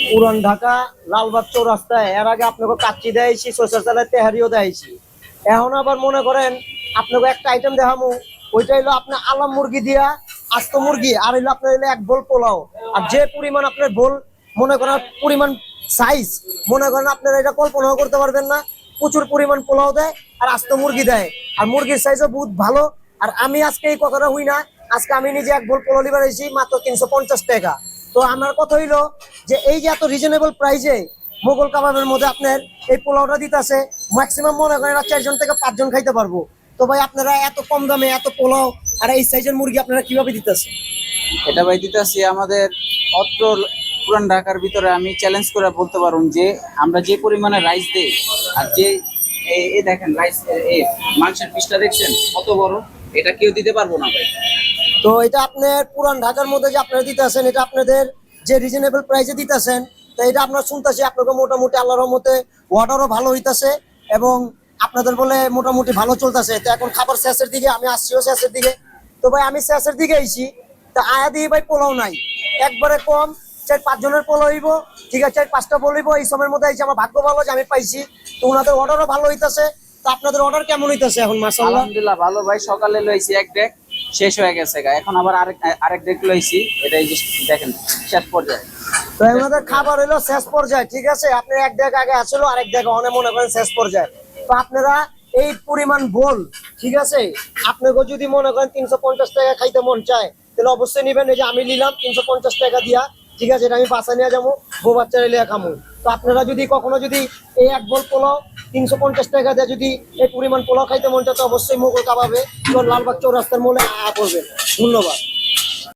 পুরান ঢাকা লালবাগ চৌরাস্তায় এর আগে আপনাকে কাচ্চি দেয়ছি, সরষের চালের তেহারিও দেয়ছি। এখন আবার মনে করেন আপনাকে একটা আইটেম দেখামু, ওইটা হইলো আপনার আলাম মুরগি দিয়া আস্ত মুরগি, আর হইলো আপনার হইলো এক বোল পোলাও। আর যে পরিমাণ আপনার বোল মনে করেন পরিমাণ সাইজ, মনে করেন আপনারা এটা কল্পনাও করতে পারবেন না। প্রচুর পরিমাণ পোলাও দেয় আর আস্ত মুরগি দেয়, আর মুরগির সাইজও বহুত ভালো। আর আমি আজকে এই কথাটা হই না, আজকে আমি নিজে এক বোল পোলাও লিবার আইছি মাত্র 350 টাকা। তো আমার কথা হইলো যে এই যে এত রিজনেবল প্রাইসে মোগল কাবাবের মধ্যে আপনার এই পোলাওটা দিতেছে, ম্যাক্সিমাম মনে করেন 4 জন থেকে 5 জন খাইতে পারবো। তো ভাই আপনারা এত কম দামে এত পোলাও আর এই সাইজের মুরগি আপনারা কিভাবে দিতেছে? এটা ভাই দিতেছি আমাদের অত্র পুরান ঢাকার ভিতরে আমি চ্যালেঞ্জ করে বলতে পারুন যে আমরা যে পরিমাণে রাইস দেই আর যে এই দেখেন রাইস এই মাংসের পিসটা দেখছেন কত বড়, এটা কেউ দিতে পারবো না ভাই। তো এটা আপনার পুরান ঢাকার মধ্যে যে আপনারা দিতেছেন, এটা আপনাদের যে রিজনেবল প্রাইসে দিতেছেন, তো এটা আপনারা শুনতেছি আপনাকে মোটামুটি আল্লাহর রহমতে অর্ডারও ভালো হইতাছে এবং আপনাদের বলে মোটামুটি ভালো চলতেছে। তো এখন খাবার শেষের দিকে, আমি আসছিও শেষের দিকে। তো ভাই আমি শেষের দিকে আইছি, তা আয়া দিয়ে ভাই পোলাও নাই, একবারে কম 4-5 জনের পোলাও হইব, ঠিক আছে 4-5টা বলইব। এই সময়ের মধ্যে আইছি, আমার ভাগ্য ভালো যে আমি পাইছি। তো ওনাদের অর্ডারও ভালো হইতাছে। তো আপনাদের অর্ডার কেমন হইতাছে এখন? মাশাআল্লাহ আলহামদুলিল্লাহ ভালো ভাই, সকালে লইছি এক ডেক, শেষ হয়ে গেছে গা, এখন আবার আরেক ডেক লইছি, এটাই দেখেন শেষ পর্যায়ে। তো আমাদের খাবার হইলো শেষ পর্যায়ে, ঠিক আছে। আপনি এক দেখ আগে আসলো, আরেক দেখ অনেক মনে করেন শেষ পর্যায়ে। তো আপনারা এই পরিমাণ বল, ঠিক আছে, আপনাকে যদি মনে করেন 350 টাকা খাইতে মন চায় তাহলে অবশ্যই নিবেন। এই যে আমি নিলাম 350 টাকা দিয়া, ঠিক আছে, এটা আমি বাসা নিয়ে যাবো, বউ বাচ্চারা লিয়ে খামো। তো আপনারা যদি কখনো যদি এই এক বল পোলাও 350 টাকা দিয়ে যদি এই পরিমাণ পোলাও খাইতে মন চায়, তো অবশ্যই মোগল কাবাবে লালবাগ চৌরাস্তার মোড়ে আয়া করবেন। ধন্যবাদ।